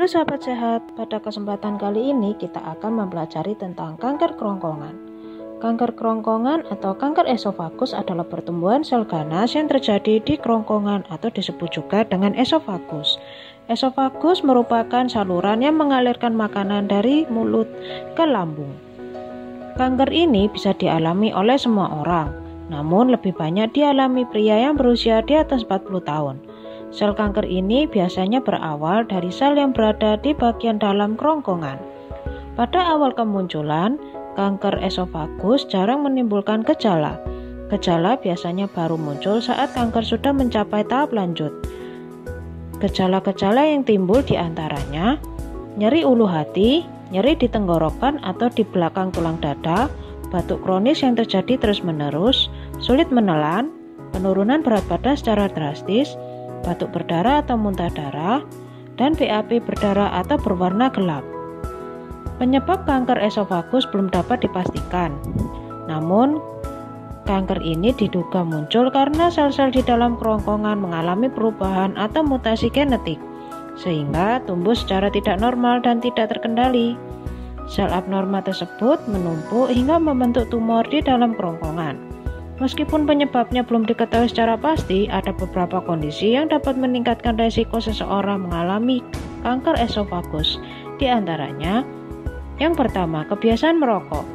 Halo sahabat sehat, pada kesempatan kali ini kita akan mempelajari tentang kanker kerongkongan. Kanker kerongkongan atau kanker esofagus adalah pertumbuhan sel ganas yang terjadi di kerongkongan atau disebut juga dengan esofagus. Esofagus merupakan saluran yang mengalirkan makanan dari mulut ke lambung. Kanker ini bisa dialami oleh semua orang, namun lebih banyak dialami pria yang berusia di atas 40 tahun. Sel kanker ini biasanya berawal dari sel yang berada di bagian dalam kerongkongan. Pada awal kemunculan, kanker esofagus jarang menimbulkan gejala. Gejala biasanya baru muncul saat kanker sudah mencapai tahap lanjut. Gejala-gejala yang timbul diantaranya nyeri ulu hati, nyeri di tenggorokan atau di belakang tulang dada, batuk kronis yang terjadi terus-menerus, sulit menelan, penurunan berat badan secara drastis, batuk berdarah atau muntah darah, dan BAB berdarah atau berwarna gelap. Penyebab kanker esofagus belum dapat dipastikan. Namun, kanker ini diduga muncul karena sel-sel di dalam kerongkongan mengalami perubahan atau mutasi genetik, sehingga tumbuh secara tidak normal dan tidak terkendali. Sel abnormal tersebut menumpuk hingga membentuk tumor di dalam kerongkongan. Meskipun penyebabnya belum diketahui secara pasti, ada beberapa kondisi yang dapat meningkatkan risiko seseorang mengalami kanker esofagus. Di antaranya, yang pertama, kebiasaan merokok.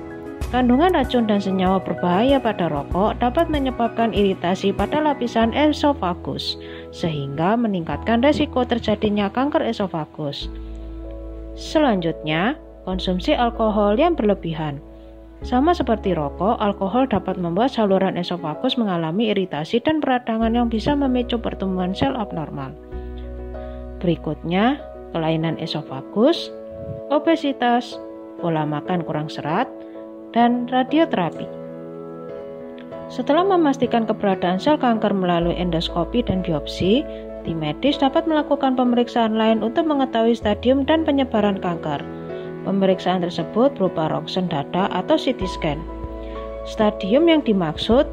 Kandungan racun dan senyawa berbahaya pada rokok dapat menyebabkan iritasi pada lapisan esofagus, sehingga meningkatkan risiko terjadinya kanker esofagus. Selanjutnya, konsumsi alkohol yang berlebihan. Sama seperti rokok, alkohol dapat membuat saluran esofagus mengalami iritasi dan peradangan yang bisa memicu pertumbuhan sel abnormal. Berikutnya, kelainan esofagus, obesitas, pola makan kurang serat, dan radioterapi. Setelah memastikan keberadaan sel kanker melalui endoskopi dan biopsi, tim medis dapat melakukan pemeriksaan lain untuk mengetahui stadium dan penyebaran kanker. Pemeriksaan tersebut berupa rongsen dada atau CT scan. Stadium yang dimaksud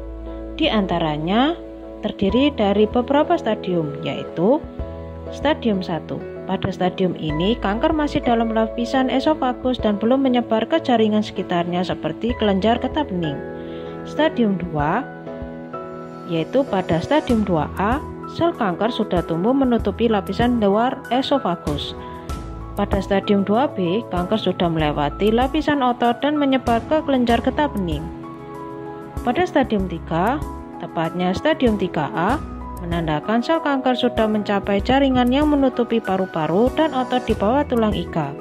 diantaranya terdiri dari beberapa stadium, yaitu stadium 1. Pada stadium ini, kanker masih dalam lapisan esofagus dan belum menyebar ke jaringan sekitarnya seperti kelenjar getah bening. Stadium 2, yaitu pada stadium 2A, sel kanker sudah tumbuh menutupi lapisan luar esofagus. Pada stadium 2B, kanker sudah melewati lapisan otot dan menyebar ke kelenjar getah bening. Pada stadium 3, tepatnya stadium 3A, menandakan sel kanker sudah mencapai jaringan yang menutupi paru-paru dan otot di bawah tulang iga.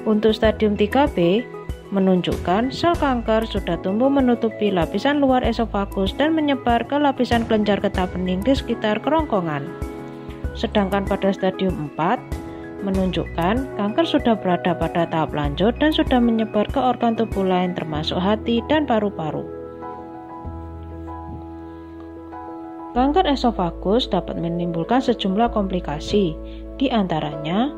Untuk stadium 3B, menunjukkan sel kanker sudah tumbuh menutupi lapisan luar esofagus dan menyebar ke lapisan kelenjar getah bening di sekitar kerongkongan. Sedangkan pada stadium 4, menunjukkan kanker sudah berada pada tahap lanjut dan sudah menyebar ke organ tubuh lain termasuk hati dan paru-paru. Kanker esofagus dapat menimbulkan sejumlah komplikasi, di antaranya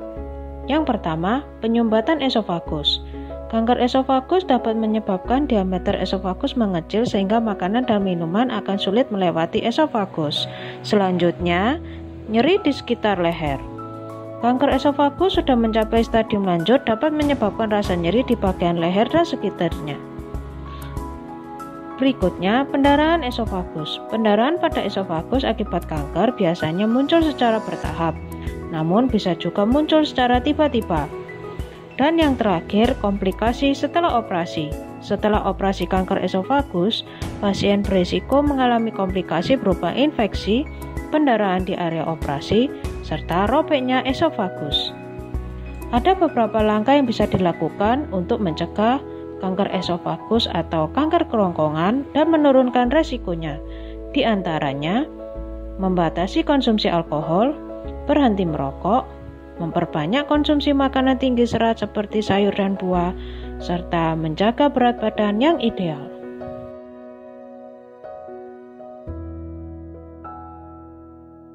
yang pertama, penyumbatan esofagus. Kanker esofagus dapat menyebabkan diameter esofagus mengecil sehingga makanan dan minuman akan sulit melewati esofagus. Selanjutnya, nyeri di sekitar leher. Kanker esofagus sudah mencapai stadium lanjut dapat menyebabkan rasa nyeri di bagian leher dan sekitarnya. Berikutnya, pendarahan esofagus. Pendarahan pada esofagus akibat kanker biasanya muncul secara bertahap, namun bisa juga muncul secara tiba-tiba. Dan yang terakhir, komplikasi setelah operasi. Setelah operasi kanker esofagus, pasien berisiko mengalami komplikasi berupa infeksi, pendarahan di area operasi, serta robeknya esofagus. Ada beberapa langkah yang bisa dilakukan untuk mencegah kanker esofagus atau kanker kerongkongan dan menurunkan resikonya. Di antaranya, membatasi konsumsi alkohol, berhenti merokok, memperbanyak konsumsi makanan tinggi serat seperti sayur dan buah, serta menjaga berat badan yang ideal.